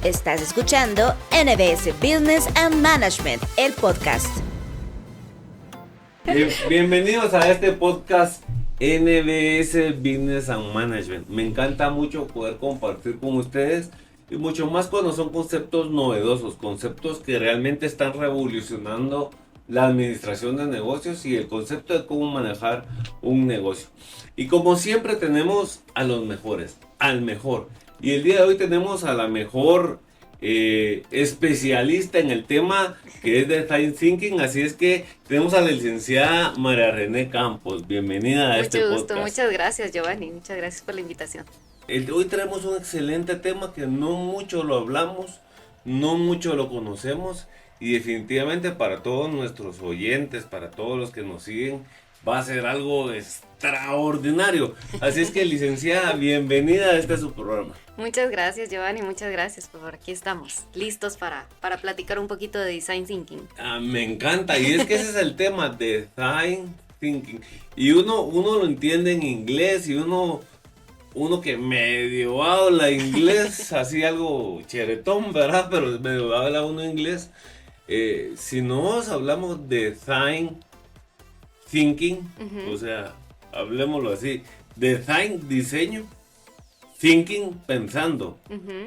Estás escuchando NBS Business and Management, el podcast. Bienvenidos a este podcast NBS Business and Management. Me encanta mucho poder compartir con ustedes y mucho más cuando son conceptos novedosos, conceptos que realmente están revolucionando la administración de negocios y el concepto de cómo manejar un negocio. Y como siempre tenemos a los mejores, al mejor. Y el día de hoy tenemos a la mejor especialista en el tema, que es Design Thinking. Así es que tenemos a la licenciada María René Campos. Bienvenida a este podcast. Mucho gusto, muchas gracias, Giovanni, muchas gracias por la invitación. Hoy tenemos un excelente tema que no mucho lo hablamos, no mucho lo conocemos, y definitivamente para todos nuestros oyentes, para todos los que nos siguen, va a ser algo extraordinario. Así es que, licenciada, bienvenida a su programa. Muchas gracias, Giovanni, muchas gracias. Por aquí estamos, listos para platicar un poquito de Design Thinking. Me encanta, y es que ese es el tema, Design Thinking. Y uno lo entiende en inglés, y uno que medio habla inglés, así algo cheretón, ¿verdad? Pero medio habla uno inglés. Si no hablamos de Design Thinking, o sea, hablemoslo así, Design, diseño, Thinking, pensando.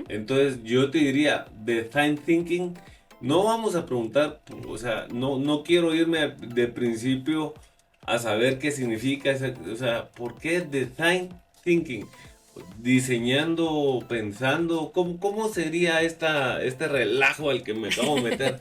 Entonces yo te diría, Design Thinking, no vamos a preguntar, o sea, no quiero irme de principio a saber qué significa, o sea, ¿por qué Design Thinking? Diseñando, pensando, ¿cómo sería este relajo al que me acabo de meter?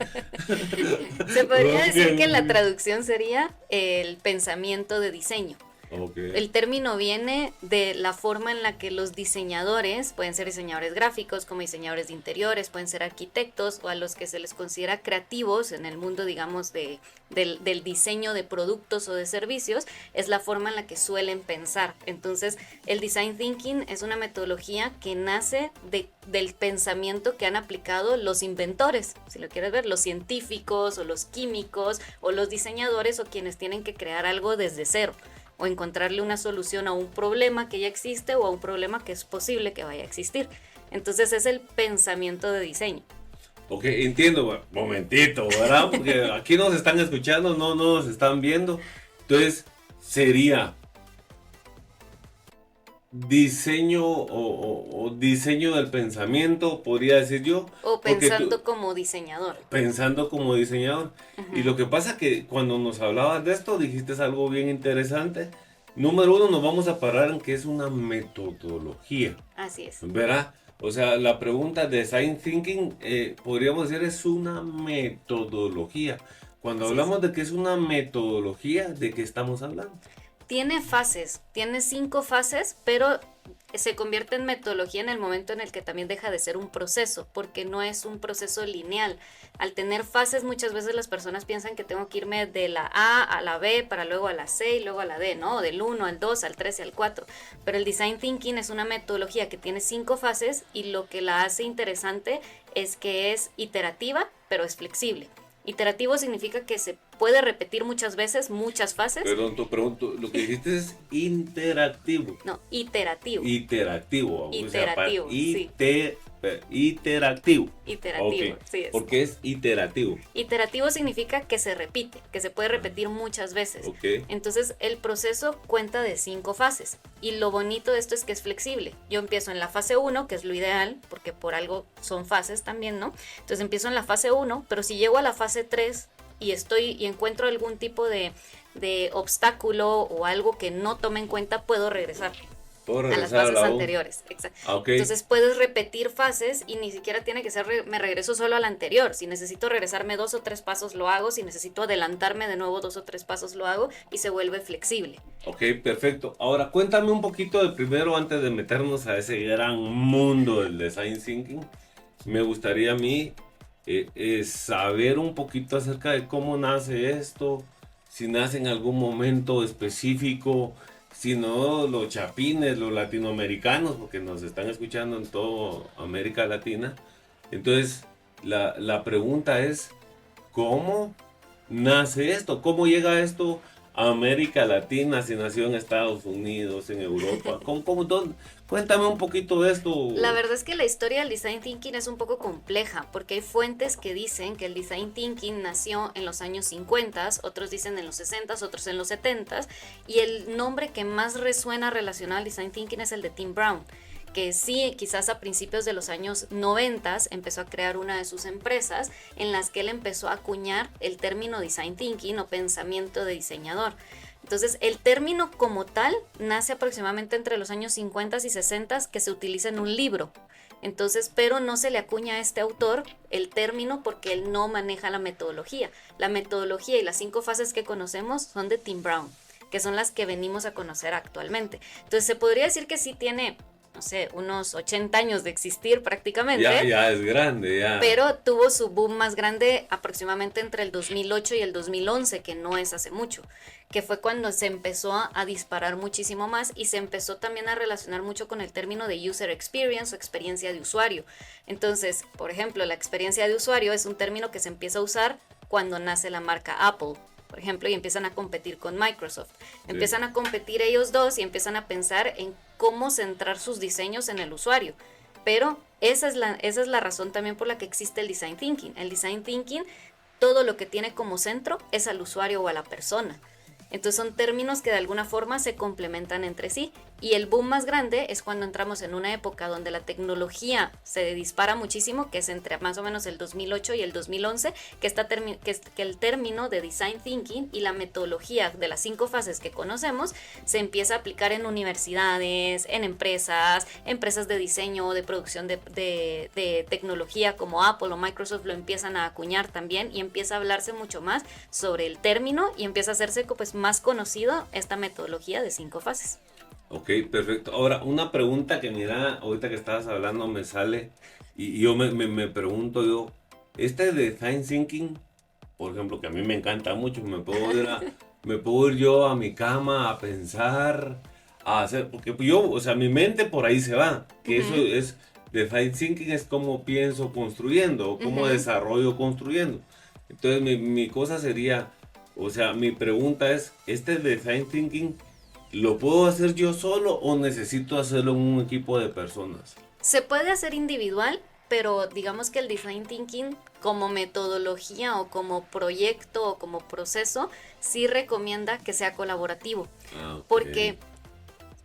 Se podría decir que la traducción sería el pensamiento de diseño. Okay. El término viene de la forma en la que los diseñadores, pueden ser diseñadores gráficos, como diseñadores de interiores, pueden ser arquitectos, o a los que se les considera creativos en el mundo, digamos, del diseño de productos o de servicios, es la forma en la que suelen pensar. Entonces, el Design Thinking es una metodología que nace del pensamiento que han aplicado los inventores, si lo quieres ver, los científicos o los químicos o los diseñadores o quienes tienen que crear algo desde cero, o encontrarle una solución a un problema que ya existe o a un problema que es posible que vaya a existir. Entonces es el pensamiento de diseño. Ok, entiendo, momentito, ¿verdad? Porque aquí nos están escuchando, no nos están viendo. Entonces sería diseño o diseño del pensamiento, podría decir yo. O pensando como diseñador. Pensando como diseñador. Y lo que pasa que cuando nos hablabas de esto, dijiste algo bien interesante. Número uno, nos vamos a parar en que es una metodología. Así es. ¿Verdad? O sea, la pregunta de Design Thinking, podríamos decir, es una metodología. Cuando hablamos de que es una metodología, ¿de qué estamos hablando? Tiene fases, tiene 5 fases, pero se convierte en metodología en el momento en el que también deja de ser un proceso, porque no es un proceso lineal. Al tener fases, muchas veces las personas piensan que tengo que irme de la A a la B, para luego a la C y luego a la D, ¿no? Del 1 al 2, al 3 y al 4. Pero el Design Thinking es una metodología que tiene 5 fases, y lo que la hace interesante es que es iterativa, pero es flexible. Iterativo significa que se puede repetir muchas veces, muchas fases. Perdón, te pregunto, lo que dijiste es interactivo. No, iterativo. Iterativo. Iterativo, o sea, sí. Iterativo. Iterativo, Okay. sí es. Porque es iterativo. Iterativo significa que se repite, que se puede repetir muchas veces. Okay. Entonces el proceso cuenta de 5 fases, y lo bonito de esto es que es flexible. Yo empiezo en la fase 1, que es lo ideal, porque por algo son fases también, ¿no? Entonces empiezo en la fase 1, pero si llego a la fase 3 y encuentro algún tipo de obstáculo o algo que no tome en cuenta, puedo regresar a las fases anteriores. Exacto. Okay. Entonces puedes repetir fases y ni siquiera tiene que ser me regreso solo a la anterior. Si necesito regresarme 2 o 3 pasos, lo hago. Si necesito adelantarme de nuevo 2 o 3 pasos, lo hago, y se vuelve flexible. Ok, perfecto. Ahora cuéntame un poquito de primero, antes de meternos a ese gran mundo del Design Thinking. Me gustaría a mí saber un poquito acerca de cómo nace esto, si nace en algún momento específico, si no los chapines, los latinoamericanos, porque nos están escuchando en toda América Latina. Entonces, la pregunta es, ¿cómo nace esto? ¿Cómo llega esto América Latina, si nació en Estados Unidos, en Europa. ¿Dónde? Cuéntame un poquito de esto. La verdad es que la historia del design thinking es un poco compleja, porque hay fuentes que dicen que el design thinking nació en los años 50, otros dicen en los 60, otros en los 70, y el nombre que más resuena relacionado al design thinking es el de Tim Brown, que sí, quizás a principios de los años 90 empezó a crear una de sus empresas en las que él empezó a acuñar el término design thinking o pensamiento de diseñador. Entonces, el término como tal nace aproximadamente entre los años 50 y 60, que se utiliza en un libro. Entonces, pero no se le acuña a este autor el término porque él no maneja la metodología. La metodología y las 5 fases que conocemos son de Tim Brown, que son las que venimos a conocer actualmente. Entonces, se podría decir que sí tiene, no sé, unos 80 años de existir prácticamente. Ya es grande, ya. Pero tuvo su boom más grande aproximadamente entre el 2008 y el 2011, que no es hace mucho, que fue cuando se empezó a disparar muchísimo más y se empezó también a relacionar mucho con el término de user experience o experiencia de usuario. Entonces, por ejemplo, la experiencia de usuario es un término que se empieza a usar cuando nace la marca Apple, por ejemplo, y empiezan a competir con Microsoft. Empiezan a competir ellos dos y empiezan a pensar en cómo centrar sus diseños en el usuario. Pero esa es la razón también por la que existe el design thinking. El design thinking, todo lo que tiene como centro es al usuario o a la persona. Entonces son términos que de alguna forma se complementan entre sí. Y el boom más grande es cuando entramos en una época donde la tecnología se dispara muchísimo, que es entre más o menos el 2008 y el 2011, que el término de design thinking y la metodología de las 5 fases que conocemos se empieza a aplicar en universidades, en empresas de diseño, de producción de tecnología como Apple o Microsoft lo empiezan a acuñar también y empieza a hablarse mucho más sobre el término y empieza a hacerse pues más conocido esta metodología de 5 fases. Ok, perfecto. Ahora, una pregunta que mira, ahorita que estabas hablando me sale y yo me pregunto yo, este design thinking, por ejemplo, que a mí me encanta mucho, me puedo ir yo a mi cama a pensar, a hacer, porque yo, o sea, mi mente por ahí se va, que eso es, design thinking es cómo pienso construyendo, o cómo desarrollo construyendo. Entonces mi cosa sería, o sea, mi pregunta es, ¿este design thinking lo puedo hacer yo solo o necesito hacerlo en un equipo de personas? Se puede hacer individual, pero digamos que el design thinking como metodología o como proyecto o como proceso sí recomienda que sea colaborativo. Okay. Porque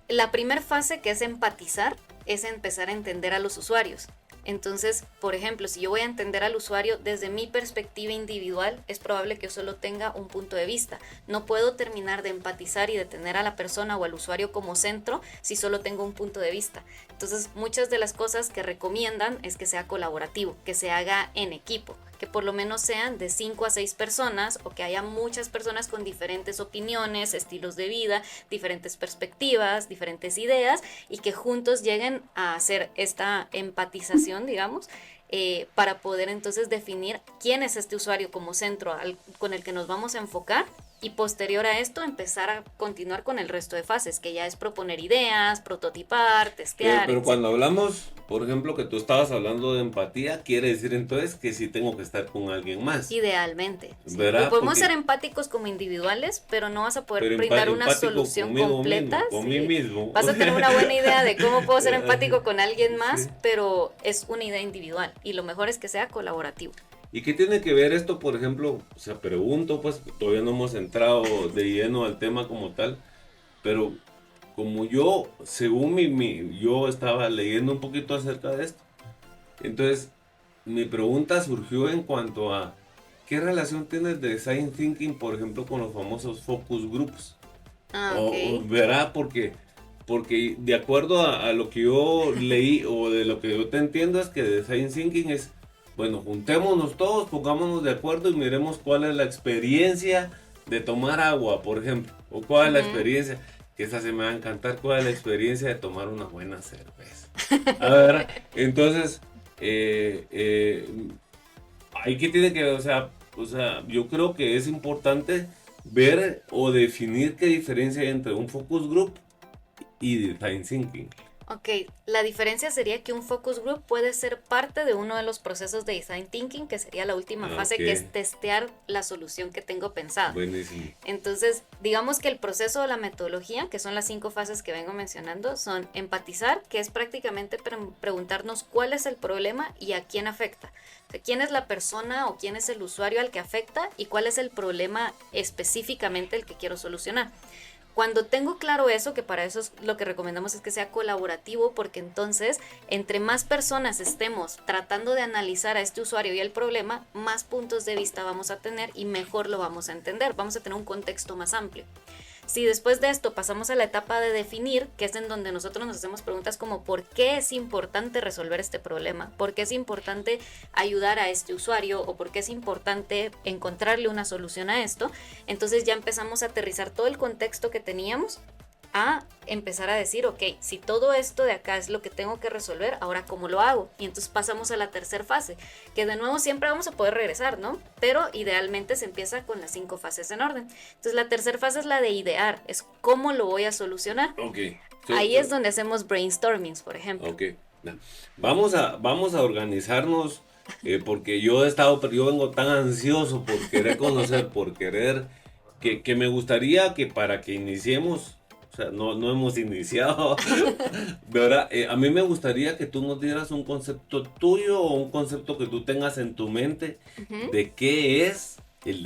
la primera fase, que es empatizar, es empezar a entender a los usuarios. Entonces, por ejemplo, si yo voy a entender al usuario desde mi perspectiva individual, es probable que yo solo tenga un punto de vista. No puedo terminar de empatizar y de tener a la persona o al usuario como centro si solo tengo un punto de vista. Entonces, muchas de las cosas que recomiendan es que sea colaborativo, que se haga en equipo, que por lo menos sean de 5 a 6 personas o que haya muchas personas con diferentes opiniones, estilos de vida, diferentes perspectivas, diferentes ideas y que juntos lleguen a hacer esta empatización, digamos, para poder entonces definir quién es este usuario como centro con el que nos vamos a enfocar y posterior a esto empezar a continuar con el resto de fases, que ya es proponer ideas, prototipar, testear. Pero cuando hablamos, por ejemplo, que tú estabas hablando de empatía, quiere decir entonces que sí tengo que estar con alguien más. Idealmente. Sí. Porque Podemos ser empáticos como individuales, pero no vas a poder brindar una solución completa. Con mí mismo. Vas a tener una buena idea de cómo puedo ser empático con alguien más, pero es una idea individual y lo mejor es que sea colaborativo. ¿Y qué tiene que ver esto, por ejemplo? O sea, pregunto, pues todavía no hemos entrado de lleno al tema como tal, pero como yo, según yo estaba leyendo un poquito acerca de esto, entonces mi pregunta surgió en cuanto a ¿qué relación tiene el design thinking, por ejemplo, con los famosos focus groups? Okay. ¿Verdad? Porque de acuerdo a lo que yo leí o de lo que yo te entiendo es que design thinking es, bueno, juntémonos todos, pongámonos de acuerdo y miremos cuál es la experiencia de tomar agua, por ejemplo. O cuál es la experiencia, que esa se me va a encantar, cuál es la experiencia de tomar una buena cerveza. A ver, entonces, ahí que tiene que ver, o sea, yo creo que es importante ver o definir qué diferencia hay entre un focus group y design thinking. Ok, la diferencia sería que un focus group puede ser parte de uno de los procesos de design thinking, que sería la última fase, que es testear la solución que tengo pensada. Buenísimo. Entonces, digamos que el proceso o la metodología, que son las 5 fases que vengo mencionando, son empatizar, que es prácticamente preguntarnos cuál es el problema y a quién afecta. O sea, quién es la persona o quién es el usuario al que afecta y cuál es el problema específicamente el que quiero solucionar. Cuando tengo claro eso, que para eso es lo que recomendamos es que sea colaborativo, porque entonces entre más personas estemos tratando de analizar a este usuario y el problema, más puntos de vista vamos a tener y mejor lo vamos a entender, vamos a tener un contexto más amplio. Si después de esto pasamos a la etapa de definir, que es en donde nosotros nos hacemos preguntas como ¿por qué es importante resolver este problema? ¿Por qué es importante ayudar a este usuario? ¿O por qué es importante encontrarle una solución a esto? Entonces ya empezamos a aterrizar todo el contexto que teníamos a empezar a decir, ok, si todo esto de acá es lo que tengo que resolver, ahora ¿cómo lo hago? Y entonces pasamos a la tercera fase, que de nuevo siempre vamos a poder regresar, ¿no? Pero idealmente se empieza con las 5 fases en orden. Entonces la tercera fase es la de idear, es cómo lo voy a solucionar. Ok. Ahí es donde hacemos brainstormings, por ejemplo. Ok. Vamos a organizarnos, porque yo vengo tan ansioso por querer conocer, por querer, que me gustaría que para que iniciemos. O sea, no hemos iniciado, ¿verdad? A mí me gustaría que tú nos dieras un concepto tuyo o un concepto que tú tengas en tu mente de qué es el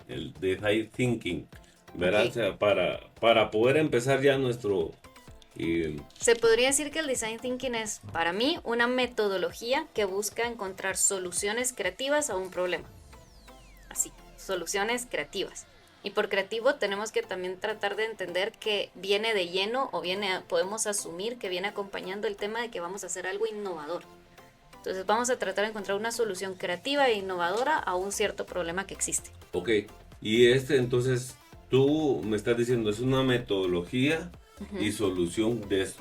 el design thinking, ¿verdad? Ok. O sea, para poder empezar ya nuestro... Se podría decir que el design thinking es, para mí, una metodología que busca encontrar soluciones creativas a un problema. Así, soluciones creativas. Y por creativo tenemos que también tratar de entender que viene de lleno o podemos asumir que viene acompañando el tema de que vamos a hacer algo innovador. Entonces vamos a tratar de encontrar una solución creativa e innovadora a un cierto problema que existe. Ok, y entonces tú me estás diciendo es una metodología y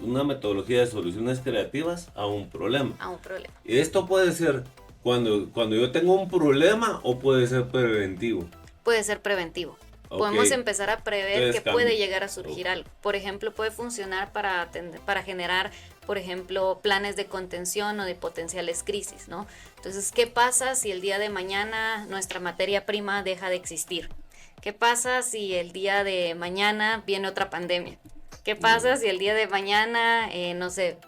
una metodología de soluciones creativas a un problema. A un problema. Y esto puede ser cuando yo tengo un problema o puede ser preventivo. Puede ser preventivo. Okay. Podemos empezar a prever Entonces, que puede llegar a surgir algo. Por ejemplo, puede funcionar para generar, por ejemplo, planes de contención o de potenciales crisis, ¿no? Entonces, ¿qué pasa si el día de mañana nuestra materia prima deja de existir? ¿Qué pasa si el día de mañana viene otra pandemia? ¿Qué pasa si el día de mañana, no sé,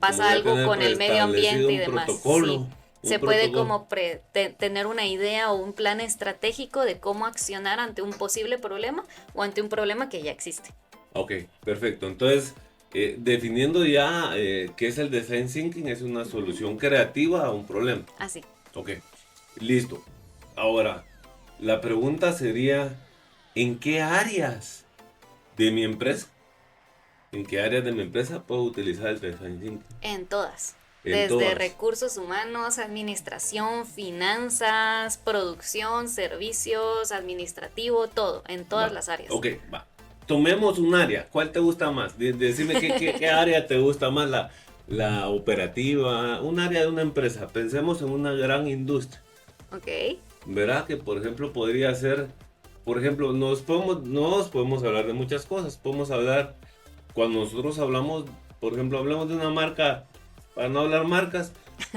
pasa algo con el medio ambiente y demás? Protocolo. Sí. Se puede como tener una idea o un plan estratégico de cómo accionar ante un posible problema o ante un problema que ya existe. Ok, perfecto. Entonces, definiendo ya qué es el design thinking, es una solución creativa a un problema. Así. Ok, listo. Ahora, la pregunta sería, ¿en qué áreas de mi empresa? ¿En qué áreas de mi empresa puedo utilizar el design thinking? En todas. En Desde todas. recursos humanos, administración, finanzas, producción, servicios, administrativo, todo, en todas las áreas. Ok, va. Tomemos un área. ¿Cuál te gusta más? Decime qué área te gusta más, la operativa, un área de una empresa. Pensemos en una gran industria. Ok. Verá que, por ejemplo, podría ser, por ejemplo, nos podemos hablar de muchas cosas. Podemos hablar, cuando nosotros hablamos, por ejemplo, hablamos de una marca, para no hablar marcas,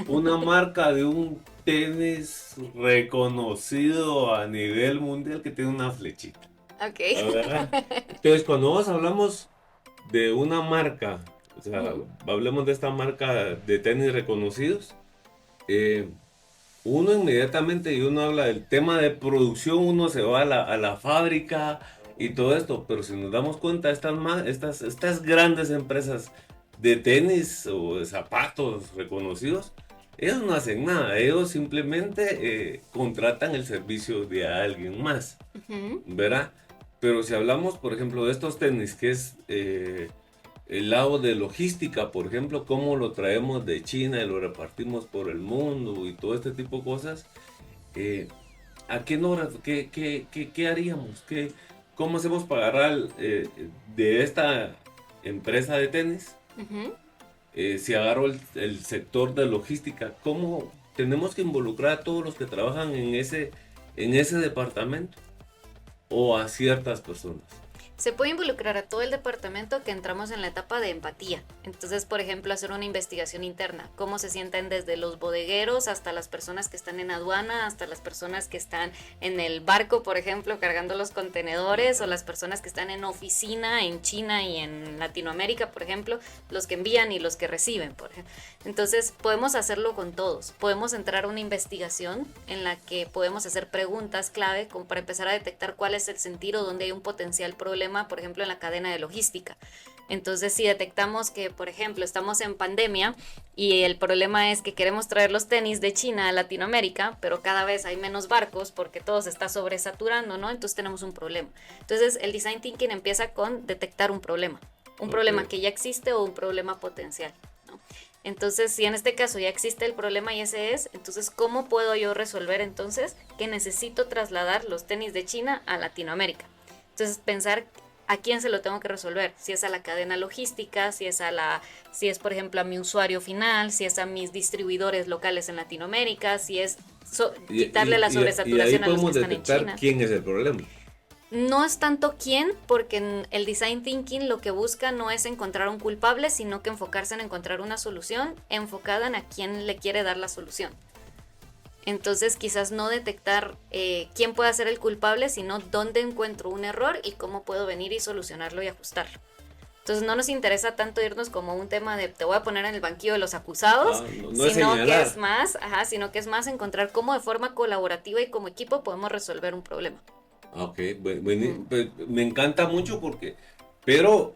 una marca de un tenis reconocido a nivel mundial que tiene una flechita. Ok. ¿Verdad? Entonces, cuando hablamos de una marca, o sea, hablemos de esta marca de tenis reconocidos, uno inmediatamente, y uno habla del tema de producción, uno se va a la fábrica y todo esto, pero si nos damos cuenta, estas grandes empresas de tenis o de zapatos reconocidos, ellos no hacen nada, ellos simplemente contratan el servicio de alguien más, ¿verdad? Pero si hablamos, por ejemplo, de estos tenis, que es el lado de logística, por ejemplo, cómo lo traemos de China y lo repartimos por el mundo y todo este tipo de cosas, ¿a qué haríamos? ¿Cómo hacemos para agarrar de esta empresa de tenis? Si agarro el sector de logística, ¿cómo tenemos que involucrar a todos los que trabajan en ese departamento? ¿O a ciertas personas? Se puede involucrar a todo el departamento que entramos en la etapa de empatía. Entonces, por ejemplo, hacer una investigación interna. Cómo se sienten desde los bodegueros hasta las personas que están en aduana, hasta las personas que están en el barco, por ejemplo, cargando los contenedores, o las personas que están en oficina en China y en Latinoamérica, por ejemplo, los que envían y los que reciben, por ejemplo. Entonces, podemos hacerlo con todos. Podemos entrar a una investigación en la que podemos hacer preguntas clave como para empezar a detectar cuál es el sentir o dónde hay un potencial problema, por ejemplo, en la cadena de logística. Entonces, si detectamos que, por ejemplo, estamos en pandemia y el problema es que queremos traer los tenis de China a Latinoamérica, pero cada vez hay menos barcos porque todo se está sobresaturando, ¿no? Entonces tenemos un problema. Entonces, el design thinking empieza con detectar un problema que ya existe o un problema potencial, ¿no? Entonces, si en este caso ya existe el problema y ese es, entonces, ¿cómo puedo yo resolver entonces que necesito trasladar los tenis de China a Latinoamérica? Entonces, pensar a quién se lo tengo que resolver, si es a la cadena logística, si es por ejemplo a mi usuario final, si es a mis distribuidores locales en Latinoamérica, si es quitarle la sobresaturación a los que están en China. ¿Quién es el problema? No es tanto quién, porque en el design thinking lo que busca no es encontrar un culpable, sino que enfocarse en encontrar una solución enfocada en a quién le quiere dar la solución. Entonces quizás no detectar quién puede ser el culpable, sino dónde encuentro un error y cómo puedo venir y solucionarlo y ajustarlo. Entonces no nos interesa tanto irnos como un tema de te voy a poner en el banquillo de los acusados, sino que es más encontrar cómo de forma colaborativa y como equipo podemos resolver un problema. Ok, bueno, pues, me encanta mucho pero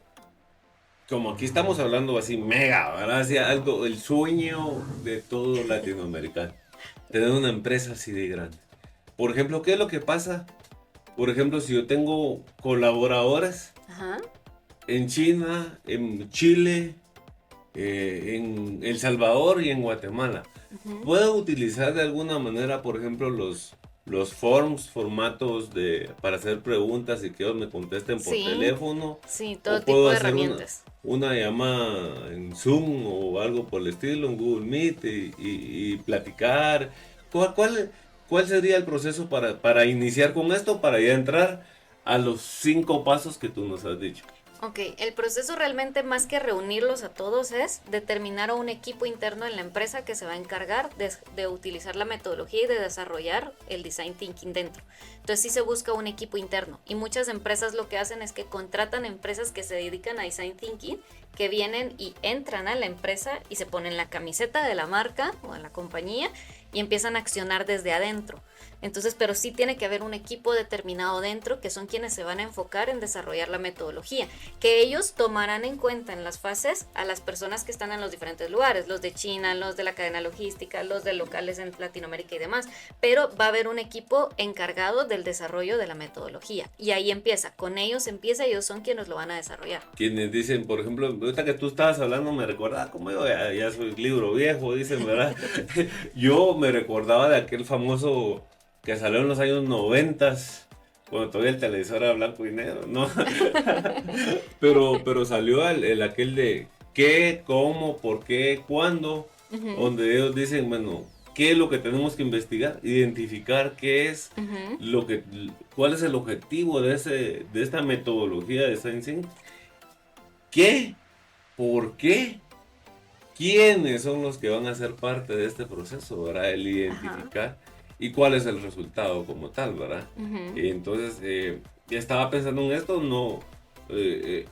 como aquí estamos hablando así mega, ¿verdad? Así algo, el sueño de todo latinoamericano, tener una empresa así de grande. Por ejemplo, ¿qué es lo que pasa? Por ejemplo, si yo tengo colaboradores en China, en Chile, en El Salvador y en Guatemala, ¿puedo utilizar de alguna manera, por ejemplo, los formatos para hacer preguntas y que ellos me contesten por teléfono? Sí, todo tipo de herramientas. Una llamada en Zoom o algo por el estilo, en Google Meet y platicar. ¿Cuál sería el proceso para iniciar con esto, para ya entrar a los 5 pasos que tú nos has dicho? Ok, el proceso realmente más que reunirlos a todos es determinar a un equipo interno en la empresa que se va a encargar de utilizar la metodología y de desarrollar el design thinking dentro. Entonces sí se busca un equipo interno y muchas empresas lo que hacen es que contratan empresas que se dedican a design thinking, que vienen y entran a la empresa y se ponen la camiseta de la marca o de la compañía y empiezan a accionar desde adentro. Entonces, pero sí tiene que haber un equipo determinado dentro que son quienes se van a enfocar en desarrollar la metodología, que ellos tomarán en cuenta en las fases a las personas que están en los diferentes lugares, los de China, los de la cadena logística, los de locales en Latinoamérica y demás, pero va a haber un equipo encargado del desarrollo de la metodología y ahí con ellos ellos son quienes lo van a desarrollar. Quienes dicen, por ejemplo, ahorita que tú estabas hablando me recordaba, como yo ya soy libro viejo, dicen, ¿verdad? Yo me recordaba de aquel famoso que salió en los años 90, cuando todavía el televisor era blanco y negro, ¿no? pero salió aquel de qué, cómo, por qué, cuándo, donde ellos dicen, bueno, qué es lo que tenemos que investigar, identificar qué es cuál es el objetivo de esta metodología de design thinking, qué, por qué, quiénes son los que van a ser parte de este proceso, ¿verdad? El identificar. Y cuál es el resultado como tal, ¿verdad? Y entonces, ya estaba pensando en esto,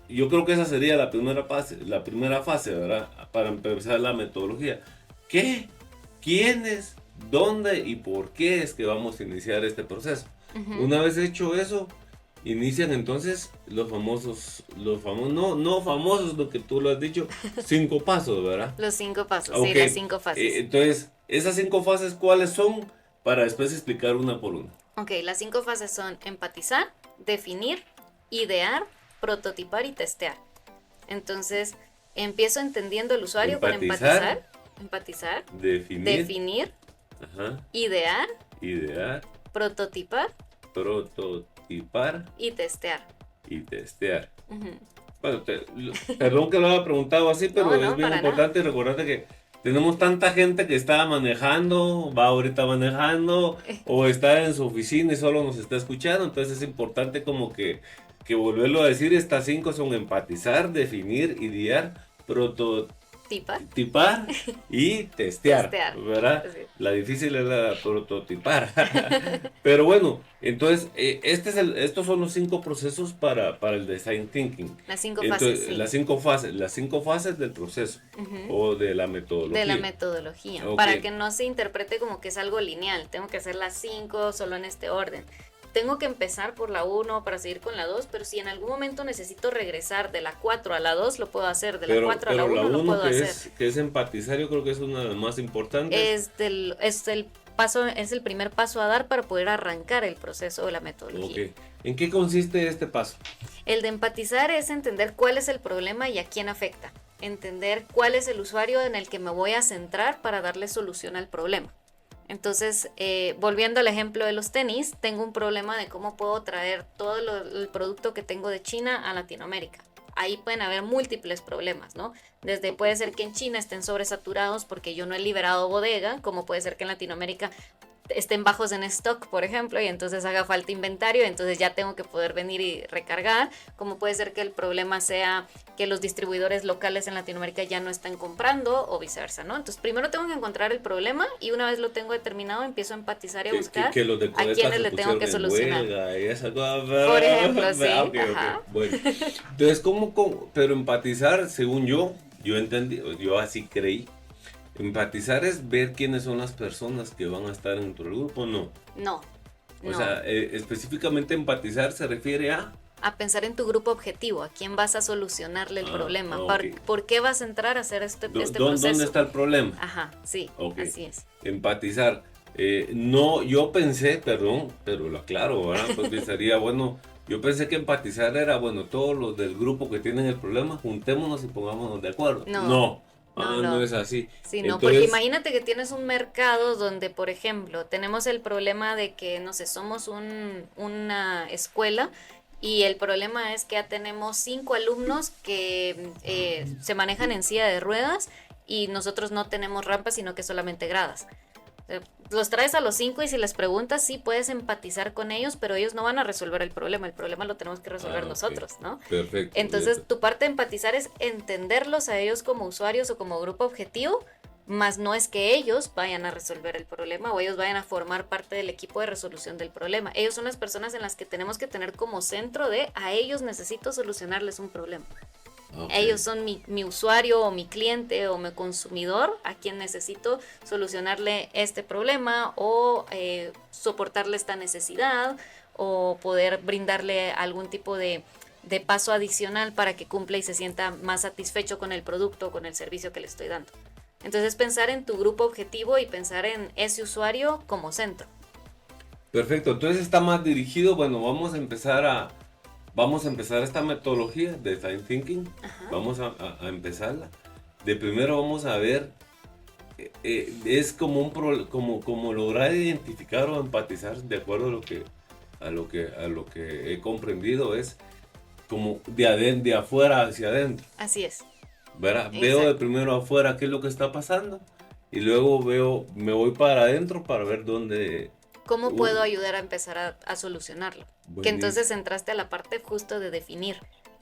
yo creo que esa sería la primera fase, ¿verdad? Para empezar la metodología. ¿Qué? ¿Quiénes? ¿Dónde? ¿Y por qué es que vamos a iniciar este proceso? Una vez hecho eso, inician entonces los famosos, no famosos, lo que tú lo has dicho, 5 pasos, ¿verdad? Los 5 pasos, okay. Sí, las 5 fases. Entonces, esas 5 fases, ¿cuáles son? Para después explicar una por una. Ok, las 5 fases son empatizar, definir, idear, prototipar y testear. Entonces, empiezo entendiendo el usuario empatizar, para empatizar, definir, idear, prototipar y testear. Bueno, perdón que lo haya preguntado así, pero es bien importante recordarte que tenemos tanta gente que está manejando, va ahorita manejando, o está en su oficina y solo nos está escuchando, entonces es importante como que que volverlo a decir, estas 5 son empatizar, definir, idear, prototipar y testear, ¿verdad? Sí. La difícil es la prototipar. Pero bueno, entonces, estos son los 5 procesos para el design thinking. Las 5 Entonces, fases, sí. las cinco fases del proceso o de la metodología. De la metodología, Ok. para que no se interprete como que es algo lineal, tengo que hacer las 5 solo en este orden. Tengo que empezar por la 1 para seguir con la 2, pero si en algún momento necesito regresar de la 4 a la 2, lo puedo hacer, de la 4 a la 1 lo puedo hacer. Que es empatizar, yo creo que es una de las más importantes. Es el primer paso a dar para poder arrancar el proceso de la metodología. Ok. ¿En qué consiste este paso? El de empatizar es entender cuál es el problema y a quién afecta. Entender cuál es el usuario en el que me voy a centrar para darle solución al problema. Entonces, volviendo al ejemplo de los tenis, tengo un problema de cómo puedo traer todo el producto que tengo de China a Latinoamérica. Ahí pueden haber múltiples problemas, ¿no? Desde puede ser que en China estén sobresaturados porque yo no he liberado bodega, como puede ser que en Latinoamérica estén bajos en stock, por ejemplo, y entonces haga falta inventario, entonces ya tengo que poder venir y recargar, como puede ser que el problema sea que los distribuidores locales en Latinoamérica ya no están comprando o viceversa, ¿no? Entonces primero tengo que encontrar el problema y una vez lo tengo determinado empiezo a empatizar y a buscar que los de a Codeta quienes se le tengo que pusieron en solucionar. huelga y esa cosa. Por ejemplo, sí, Ok. Bueno, entonces, pero empatizar, según yo entendí, yo así creí. Empatizar es ver quiénes son las personas que van a estar en tu grupo, ¿no? No. O sea, específicamente empatizar se refiere a pensar en tu grupo objetivo, a quién vas a solucionarle el problema, ok. ¿Por qué vas a entrar a hacer este proceso? ¿Dónde está el problema? Ajá, sí, Ok. así es. Empatizar. No, yo pensé, perdón, pero lo aclaro, ¿verdad? Porque sería bueno, yo pensé que empatizar era, bueno, todos los del grupo que tienen el problema, juntémonos y pongámonos de acuerdo. No es así. Sí, no, porque imagínate que tienes un mercado donde, por ejemplo, tenemos el problema de que, no sé, somos una escuela y el problema es que ya tenemos 5 alumnos que se manejan en silla de ruedas y nosotros no tenemos rampas, sino que solamente gradas. Los traes a los 5 y si les preguntas, sí puedes empatizar con ellos, pero ellos no van a resolver el problema lo tenemos que resolver nosotros, ¿no? Perfecto. Entonces, tu parte de empatizar es entenderlos a ellos como usuarios o como grupo objetivo, más no es que ellos vayan a resolver el problema o ellos vayan a formar parte del equipo de resolución del problema. Ellos son las personas en las que tenemos que tener como centro de a ellos necesito solucionarles un problema. Okay. Ellos son mi usuario o mi cliente o mi consumidor a quien necesito solucionarle este problema o soportarle esta necesidad o poder brindarle algún tipo de paso adicional para que cumpla y se sienta más satisfecho con el producto o con el servicio que le estoy dando. Entonces pensar en tu grupo objetivo y pensar en ese usuario como centro. Perfecto, entonces está más dirigido, bueno, vamos a empezar esta metodología de Design Thinking. Ajá. Vamos a empezarla. De primero vamos a ver, es como como lograr identificar o empatizar de acuerdo a lo que he comprendido, es como de afuera hacia adentro. Así es. ¿Verdad? Veo de primero afuera qué es lo que está pasando y luego me voy para adentro para ver dónde... ¿Cómo puedo ayudar a empezar a solucionarlo? Buenísimo. Que entonces entraste a la parte justo de definir.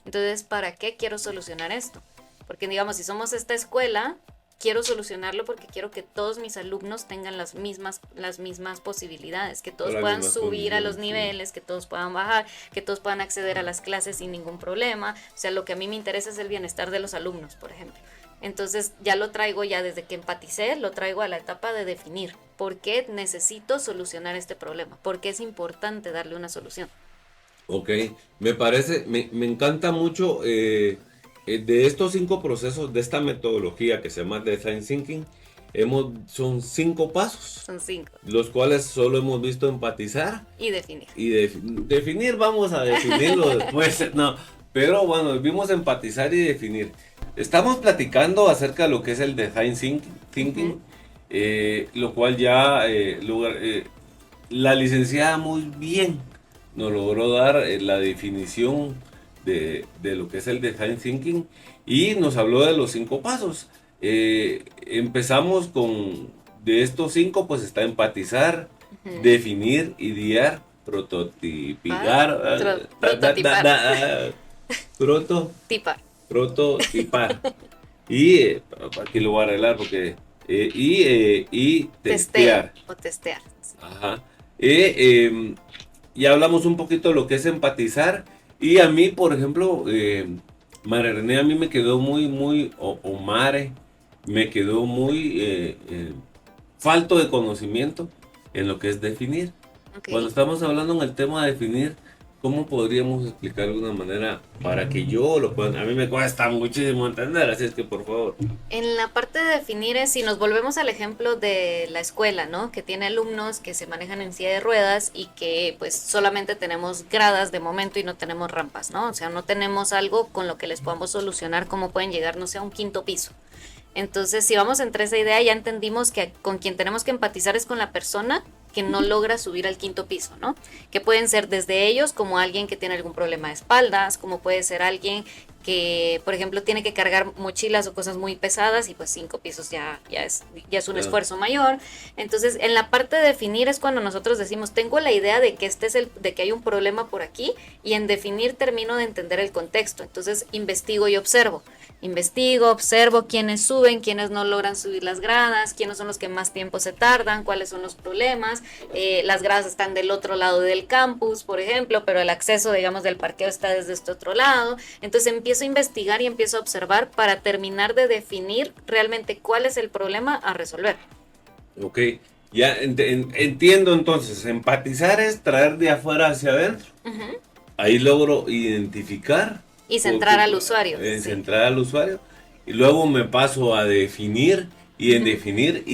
Entonces, ¿para qué quiero solucionar esto? Porque digamos, si somos esta escuela, quiero solucionarlo porque quiero que todos mis alumnos tengan las mismas posibilidades, que todos puedan subir a los niveles, que todos puedan bajar, que todos puedan acceder a las clases sin ningún problema. O sea, lo que a mí me interesa es el bienestar de los alumnos, por ejemplo. Entonces ya lo traigo, ya desde que empaticé, lo traigo a la etapa de definir por qué necesito solucionar este problema, por qué es importante darle una solución. Ok, me parece, me encanta mucho de estos 5 procesos, de esta metodología que se llama Design Thinking, son 5 pasos. Son 5. Los cuales solo hemos visto empatizar. Y definir. Y definir, vamos a definirlo después, no, pero bueno, vimos empatizar y definir. Estamos platicando acerca de lo que es el Design Thinking, lo cual ya la licenciada muy bien nos logró dar la definición de lo que es el Design Thinking y nos habló de los 5 pasos. Empezamos de estos 5, pues está empatizar, definir, idear, prototipicar. Prototipar. Tipar. Prototipar. Y aquí lo voy a arreglar porque. Y testear. O testear. Ajá. Ya hablamos un poquito de lo que es empatizar. Y a mí, por ejemplo, María René, a mí me quedó o Mare, me quedó muy falto de conocimiento en lo que es definir. Okay. Cuando estamos hablando en el tema de definir, ¿cómo podríamos explicar de una manera para que yo lo pueda? A mí me cuesta muchísimo entender, así es que por favor. En la parte de definir es, si nos volvemos al ejemplo de la escuela, ¿no? Que tiene alumnos que se manejan en silla de ruedas y que pues solamente tenemos gradas de momento y no tenemos rampas, ¿no? O sea, no tenemos algo con lo que les podamos solucionar cómo pueden llegar, no sé, a un quinto piso. Entonces, si vamos entre esa idea, ya entendimos que con quien tenemos que empatizar es con la persona que no logra subir al quinto piso, ¿no? Que pueden ser desde ellos como alguien que tiene algún problema de espaldas, como puede ser alguien que, por ejemplo, tiene que cargar mochilas o cosas muy pesadas y pues 5 pisos ya es un esfuerzo mayor. Entonces, en la parte de definir es cuando nosotros decimos, tengo la idea de que de que hay un problema por aquí, y en definir termino de entender el contexto. Entonces, investigo y observo. Investigo, observo quiénes suben, quiénes no logran subir las gradas, quiénes son los que más tiempo se tardan, cuáles son los problemas. Las gradas están del otro lado del campus, por ejemplo, pero el acceso, digamos, del parqueo está desde este otro lado. Entonces empiezo a investigar y empiezo a observar para terminar de definir realmente cuál es el problema a resolver. Ok, ya entiendo entonces, empatizar es traer de afuera hacia adentro. Uh-huh. Ahí logro identificar. Y centrar al usuario. Centrar al usuario. Y luego me paso a definir. Y en definir,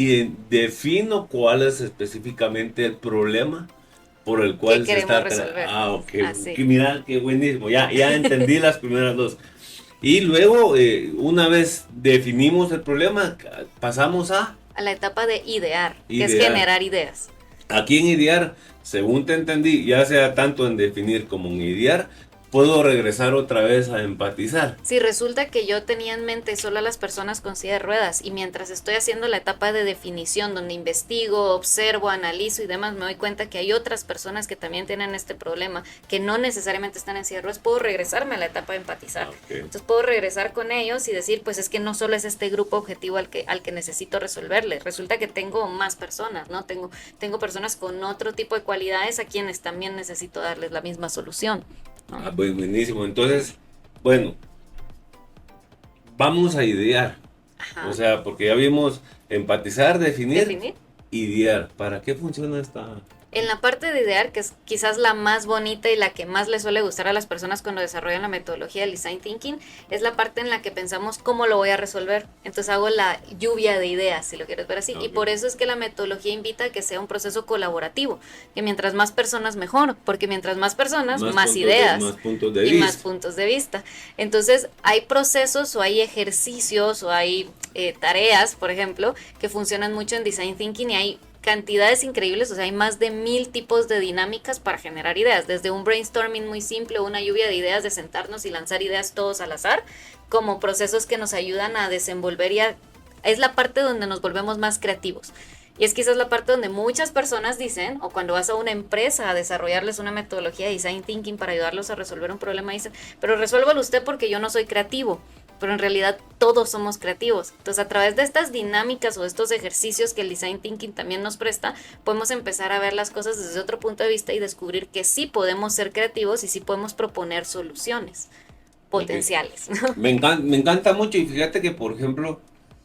defino cuál es específicamente el problema por el cual se está resolver. Ok. Mira, qué buenísimo. Ya entendí las primeras dos. Y luego, una vez definimos el problema, pasamos a la etapa de idear, que es generar ideas. Aquí en idear, según te entendí, ya sea tanto en definir como en idear, puedo regresar otra vez a empatizar. Si resulta que yo tenía en mente solo a las personas con silla de ruedas, y mientras estoy haciendo la etapa de definición, donde investigo, observo, analizo y demás, me doy cuenta que hay otras personas que también tienen este problema, que no necesariamente están en silla de ruedas, puedo regresarme a la etapa de empatizar. Okay. Entonces puedo regresar con ellos y decir, pues es que no solo es este grupo objetivo al que necesito resolverle, resulta que tengo más personas, ¿no? Tengo personas con otro tipo de cualidades a quienes también necesito darles la misma solución. Ah, pues buenísimo. Entonces, bueno, vamos a idear. Ajá. O sea, porque ya vimos empatizar, definir. Idear. ¿Para qué funciona esta? En la parte de idear, que es quizás la más bonita y la que más le suele gustar a las personas cuando desarrollan la metodología del design thinking, es la parte en la que pensamos cómo lo voy a resolver. Entonces hago la lluvia de ideas, si lo quieres ver así. Okay. Y por eso es que la metodología invita a que sea un proceso colaborativo, que mientras más personas mejor, porque mientras más personas, más ideas más puntos de y vista. Más puntos de vista. Entonces hay procesos o hay ejercicios o hay tareas, por ejemplo, que funcionan mucho en design thinking, y hay cantidades increíbles, o sea, hay más de 1000 tipos de dinámicas para generar ideas, desde un brainstorming muy simple, una lluvia de ideas de sentarnos y lanzar ideas todos al azar, como procesos que nos ayudan a desenvolver es la parte donde nos volvemos más creativos. Y es quizás la parte donde muchas personas dicen, o cuando vas a una empresa a desarrollarles una metodología de design thinking para ayudarlos a resolver un problema, dicen, pero resuélvalo usted porque yo no soy creativo. Pero en realidad todos somos creativos. Entonces, a través de estas dinámicas o de estos ejercicios que el design thinking también nos presta, podemos empezar a ver las cosas desde otro punto de vista y descubrir que sí podemos ser creativos y sí podemos proponer soluciones potenciales. Okay. Me encanta mucho, y fíjate que, por ejemplo,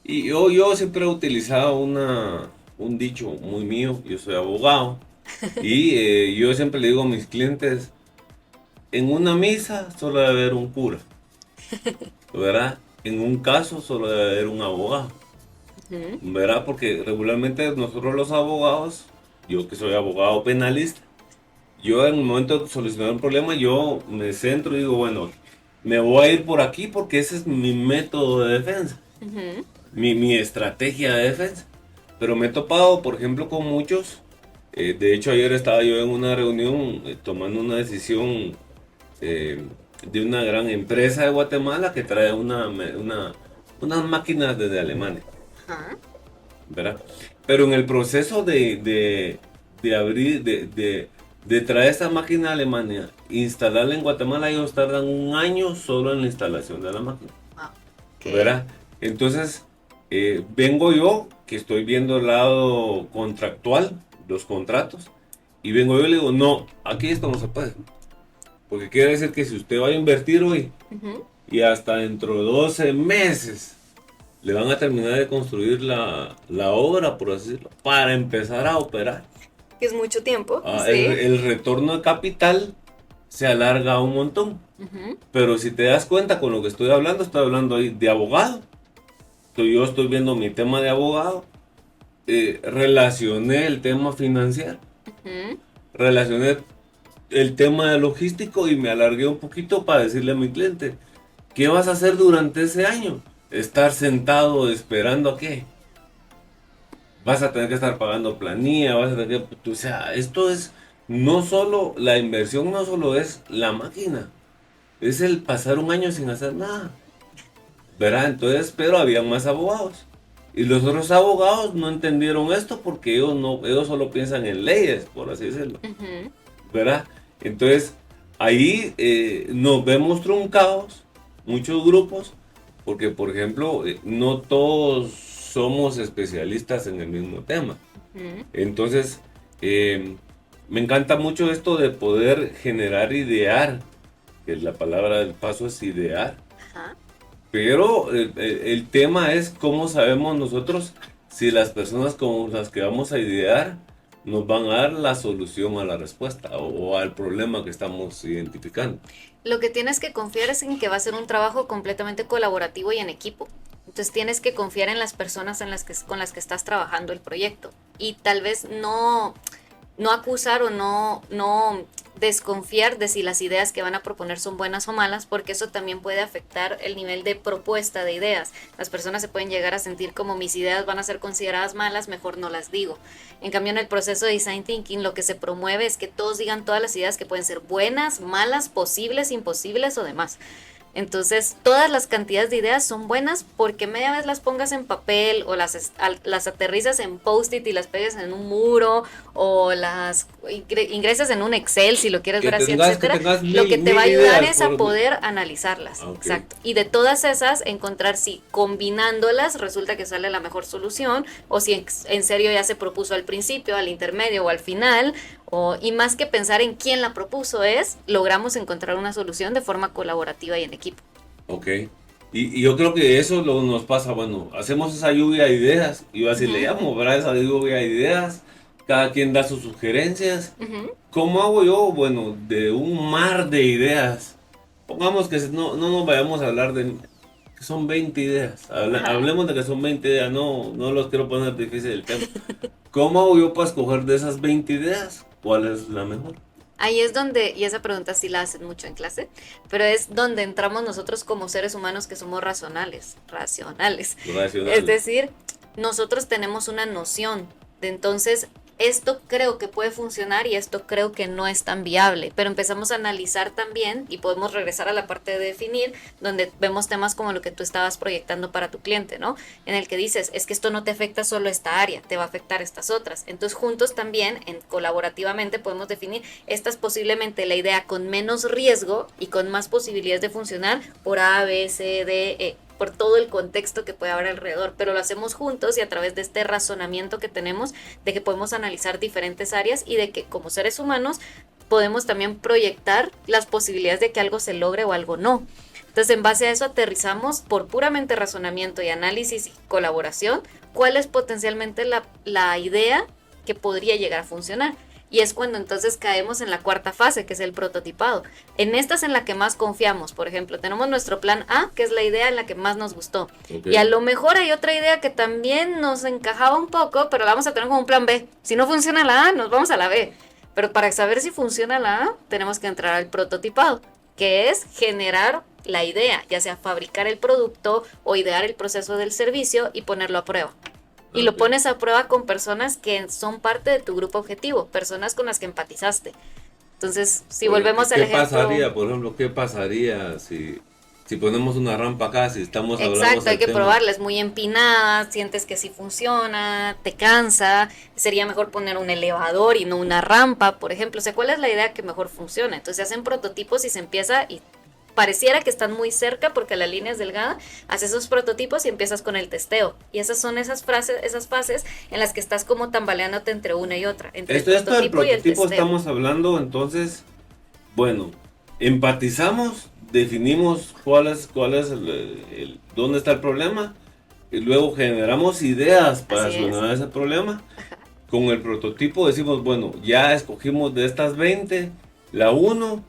yo siempre he utilizado un dicho muy mío. Yo soy abogado y yo siempre le digo a mis clientes, en una misa solo debe haber un cura, ¿verdad? En un caso solo debe haber un abogado, ¿verdad? Porque regularmente nosotros los abogados, yo que soy abogado penalista, yo en el momento de solucionar un problema, yo me centro y digo, bueno, me voy a ir por aquí porque ese es mi método de defensa, mi estrategia de defensa. Pero me he topado, por ejemplo, con muchos. De hecho, ayer estaba yo en una reunión tomando una decisión de una gran empresa de Guatemala que trae unas máquinas desde Alemania. ¿Verdad? Pero en el proceso de De traer esta máquina a Alemania, instalarla en Guatemala, ellos tardan 1 año solo en la instalación de la máquina. Ah, ok. ¿Verdad? Entonces, vengo yo, que estoy viendo el lado contractual, los contratos, y vengo yo y le digo, no, aquí esto no se puede. Porque quiere decir que si usted va a invertir hoy, Ujú. y hasta dentro de 12 meses, le van a terminar de construir la obra, por así decirlo, para empezar a operar. Que es mucho tiempo, El, sí. el retorno de capital se alarga un montón. Ujú. Pero si te das cuenta con lo que estoy hablando ahí de abogado. Yo estoy viendo mi tema de abogado. Relacioné el tema financiero. Ujú. Relacioné el tema de logístico y me alargué un poquito para decirle a mi cliente, ¿qué vas a hacer durante ese año? ¿Estar sentado esperando a qué? Vas a tener que estar pagando planilla, vas a tener que... O sea, esto es no solo, la inversión no solo es la máquina, es el pasar 1 año sin hacer nada. ¿Verdad? Entonces, pero había más abogados. Y los otros abogados no entendieron esto porque ellos solo piensan en leyes, por así decirlo. Ujú. ¿Verdad? Entonces, ahí nos vemos truncados, muchos grupos, porque, por ejemplo, no todos somos especialistas en el mismo tema. Ujú. Entonces, me encanta mucho esto de poder generar, idear, que la palabra del paso es idear. Ajá. Pero el tema es cómo sabemos nosotros si las personas con las que vamos a idear nos van a dar la solución a la respuesta o al problema que estamos identificando. Lo que tienes que confiar es en que va a ser un trabajo completamente colaborativo y en equipo. Entonces tienes que confiar en las personas con las que estás trabajando el proyecto. Y tal vez no acusar o no desconfiar de si las ideas que van a proponer son buenas o malas, porque eso también puede afectar el nivel de propuesta de ideas. Las personas se pueden llegar a sentir como mis ideas van a ser consideradas malas, mejor no las digo. En cambio, en el proceso de design thinking, lo que se promueve es que todos digan todas las ideas que pueden ser buenas, malas, posibles, imposibles o demás. Entonces, todas las cantidades de ideas son buenas porque media vez las pongas en papel o las aterrizas en post-it y las pegues en un muro o las ingresas en un Excel si lo quieres ver así, etcétera. Lo que te va a ayudar es a poder analizarlas. Okay. Exacto. Y de todas esas, encontrar si combinándolas resulta que sale la mejor solución o si en serio ya se propuso al principio, al intermedio o al final. Y más que pensar en quién la propuso logramos encontrar una solución de forma colaborativa y en equipo. Ok. Y yo creo que eso nos pasa, bueno, hacemos esa lluvia de ideas, y así le llamo, ¿verdad? Esa lluvia de ideas, cada quien da sus sugerencias. ¿Cómo hago yo? Bueno, de un mar de ideas, pongamos que no nos vayamos a hablar de que son 20 ideas, hablemos de que son 20 ideas, no los quiero poner difícil el tema. ¿Cómo hago yo para escoger de esas 20 ideas? ¿Cuál es la mejor? Ahí es donde, y esa pregunta sí la hacen mucho en clase, pero es donde entramos nosotros como seres humanos que somos racionales. Es decir, nosotros tenemos una noción de entonces esto creo que puede funcionar y esto creo que no es tan viable, pero empezamos a analizar también y podemos regresar a la parte de definir, donde vemos temas como lo que tú estabas proyectando para tu cliente, ¿no? En el que dices, es que esto no te afecta solo esta área, te va a afectar estas otras. Entonces juntos también, colaborativamente podemos definir, esta es posiblemente la idea con menos riesgo y con más posibilidades de funcionar por A, B, C, D, E. Por todo el contexto que puede haber alrededor, pero lo hacemos juntos y a través de este razonamiento que tenemos de que podemos analizar diferentes áreas y de que como seres humanos podemos también proyectar las posibilidades de que algo se logre o algo no. Entonces, en base a eso aterrizamos por puramente razonamiento y análisis y colaboración, cuál es potencialmente la idea que podría llegar a funcionar. Y es cuando entonces caemos en la cuarta fase, que es el prototipado. En esta es en la que más confiamos. Por ejemplo, tenemos nuestro plan A, que es la idea en la que más nos gustó. Okay. Y a lo mejor hay otra idea que también nos encajaba un poco, pero la vamos a tener como un plan B. Si no funciona la A, nos vamos a la B. Pero para saber si funciona la A, tenemos que entrar al prototipado, que es generar la idea, ya sea fabricar el producto o idear el proceso del servicio y ponerlo a prueba. Y lo pones a prueba con personas que son parte de tu grupo objetivo, personas con las que empatizaste. Entonces, si volvemos al ejemplo... ¿Qué pasaría, por ejemplo, qué pasaría si Si ponemos una rampa acá, si estamos hablando Exacto, hay del que probarla, es muy empinada, sientes que sí funciona, te cansa, sería mejor poner un elevador y no una rampa, por ejemplo. O sea, ¿cuál es la idea que mejor funciona? Entonces se hacen prototipos y se empieza y pareciera que están muy cerca porque la línea es delgada, haces esos prototipos y empiezas con el testeo. Y esas son esas fases en las que estás como tambaleándote entre una y otra, entre Esto el del prototipo y el prototipo testeo. estamos hablando, entonces, bueno, empatizamos, definimos cuál es dónde está el problema, y luego generamos ideas para Así es. solucionar ese problema. Con el prototipo decimos, bueno, ya escogimos de estas 20, la 1,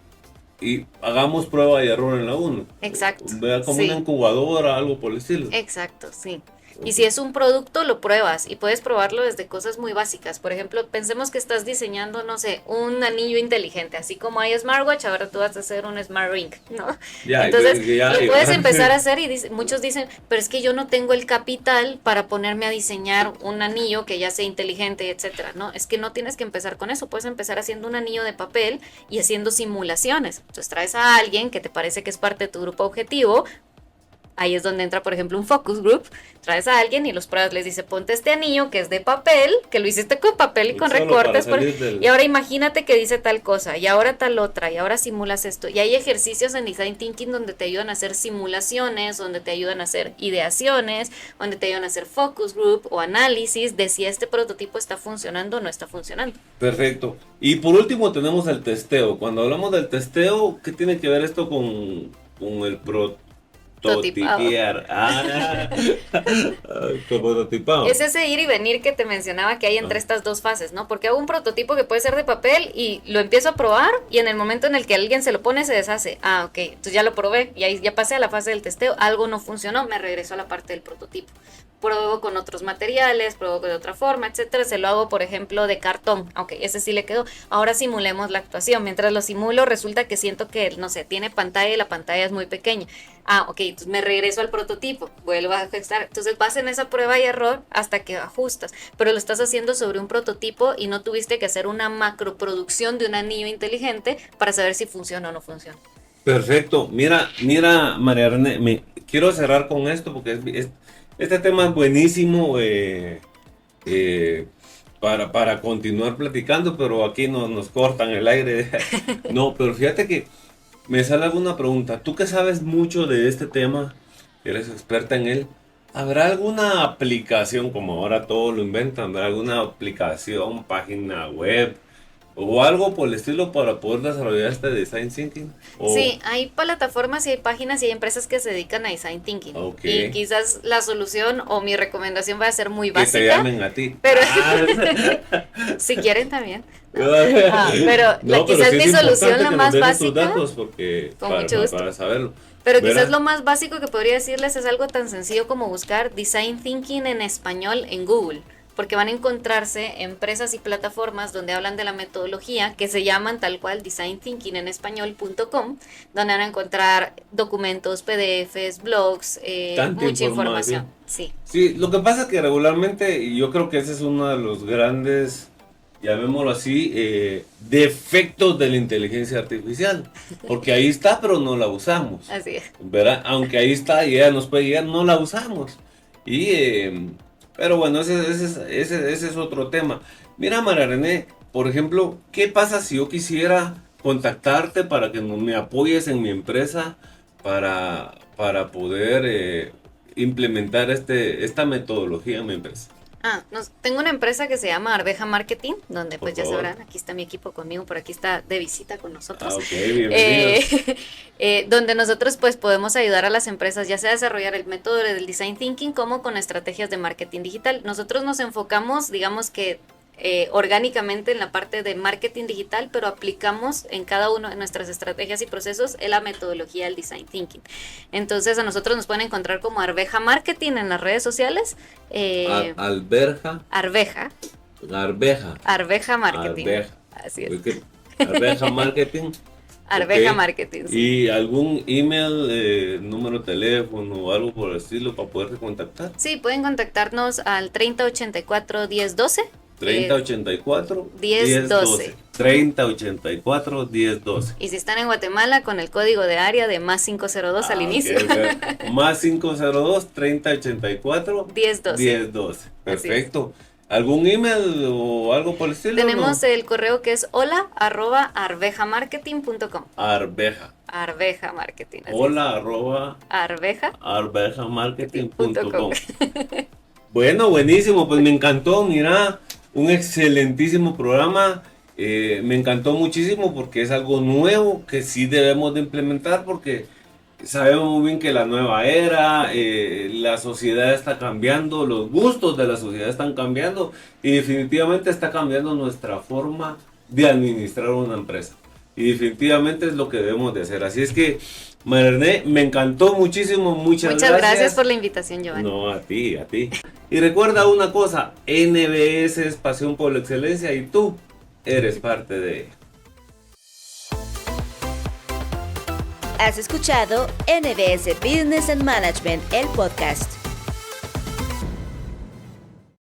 y hagamos prueba y error en la 1. Exacto. Vea como Sí. una incubadora, algo por el estilo. Exacto, sí. Y si es un producto, lo pruebas y puedes probarlo desde cosas muy básicas. Por ejemplo, pensemos que estás diseñando, no sé, un anillo inteligente. Así como hay smartwatch, ahora tú vas a hacer un smart ring, ¿no? Ya, Entonces, ya, lo ya. puedes empezar a hacer y muchos dicen, pero es que yo no tengo el capital para ponerme a diseñar un anillo que ya sea inteligente, etcétera, ¿no? Es que no tienes que empezar con eso. Puedes empezar haciendo un anillo de papel y haciendo simulaciones. Entonces, traes a alguien que te parece que es parte de tu grupo objetivo. Ahí es donde entra, por ejemplo, un focus group. Traes a alguien y los pruebas, les dice, ponte este anillo que es de papel, que lo hiciste con papel y con Solo recortes. para salir del- Y ahora imagínate que dice tal cosa, y ahora tal otra, y ahora simulas esto. Y hay ejercicios en Design Thinking donde te ayudan a hacer simulaciones, donde te ayudan a hacer ideaciones, donde te ayudan a hacer focus group o análisis de si este prototipo está funcionando o no está funcionando. Perfecto. Y por último tenemos el testeo. Cuando hablamos del testeo, ¿qué tiene que ver esto con el prototipiar? Con prototipado. Es ese ir y venir que te mencionaba que hay entre estas dos fases, ¿no? Porque hago un prototipo que puede ser de papel y lo empiezo a probar y en el momento en el que alguien se lo pone se deshace. Ah, ok, entonces ya lo probé y ahí ya pasé a la fase del testeo, algo no funcionó, me regreso a la parte del prototipo. Pruebo con otros materiales, pruebo de otra forma, etcétera. Se lo hago, por ejemplo, de cartón. Ok, ese sí le quedó. Ahora simulemos la actuación. Mientras lo simulo, resulta que siento que, no sé, tiene pantalla y la pantalla es muy pequeña. Ah, ok, entonces me regreso al prototipo, vuelvo a ajustar. Entonces vas en esa prueba y error hasta que ajustas. Pero lo estás haciendo sobre un prototipo y no tuviste que hacer una macroproducción de un anillo inteligente para saber si funciona o no funciona. Perfecto. Mira, María René, quiero cerrar con esto porque este tema es buenísimo para continuar platicando, pero aquí nos cortan el aire. No, pero fíjate que me sale alguna pregunta. Tú que sabes mucho de este tema, eres experta en él, ¿habrá alguna aplicación, como ahora todo lo inventan, habrá alguna aplicación, página web o algo por el estilo para poder desarrollar este design thinking? Sí, hay plataformas y hay páginas y hay empresas que se dedican a design thinking. Ok. Y quizás la solución o mi recomendación va a ser muy Que te básica. llamen a ti. Pero Ah, si quieren también. Ah, Pero no, quizás sí es mi solución importante la que más nos des tus básica. datos porque Con mucho gusto. para saberlo. Pero ¿Verdad? quizás lo más básico que podría decirles es algo tan sencillo como buscar Design Thinking en español en Google, porque van a encontrarse empresas y plataformas donde hablan de la metodología que se llaman tal cual Design Thinking en español.com, donde van a encontrar documentos, PDFs, blogs, Tanta mucha información. información. Sí. Sí, lo que pasa es que regularmente, y yo creo que ese es uno de los grandes, llamémoslo así, defectos de la inteligencia artificial. Porque ahí está, pero no la usamos. Así es. ¿Verdad? Aunque ahí está y ella nos puede guiar, no la usamos. Pero bueno, ese es otro tema. Mira, María René, por ejemplo, ¿qué pasa si yo quisiera contactarte para que me apoyes en mi empresa para poder implementar esta metodología en mi empresa? Tengo una empresa que se llama Arveja Marketing, donde pues Por ya favor. sabrán, aquí está mi equipo conmigo, por aquí está de visita con nosotros. Ok, bienvenidos. Donde nosotros pues podemos ayudar a las empresas ya sea a desarrollar el método del design thinking como con estrategias de marketing digital. Nosotros nos enfocamos, digamos que orgánicamente en la parte de marketing digital, pero aplicamos en cada una de nuestras estrategias y procesos en la metodología del design thinking. Entonces a nosotros nos pueden encontrar como Arveja Marketing en las redes sociales. Arveja Marketing. Arveja. Así es. Ok. Arveja Marketing. Arveja Ok. Marketing. Sí. ¿Y algún email, número de teléfono o algo por el estilo para poderte contactar? Sí, pueden contactarnos al 3084 1012. 3084 1012. 3084-1012. Y si están en Guatemala, con el código de área de más 502 al inicio. Okay. Más 502-3084-1012. 1012. Perfecto. ¿Algún email o algo por el estilo? Tenemos el correo que es hola@arvejamarketing.com. Arveja Marketing. Arvejamarketing.com. Bueno, buenísimo, pues me encantó, mira, un excelentísimo programa. Me encantó muchísimo porque es algo nuevo que sí debemos de implementar porque sabemos muy bien que la nueva era, la sociedad está cambiando, los gustos de la sociedad están cambiando y definitivamente está cambiando nuestra forma de administrar una empresa. Y definitivamente es lo que debemos de hacer. Así es que, Marianne, me encantó muchísimo, muchas gracias por la invitación, Giovanni. No, a ti. Y recuerda una cosa, NBS es pasión por la excelencia y tú eres parte de ella. Has escuchado NBS Business and Management, el podcast.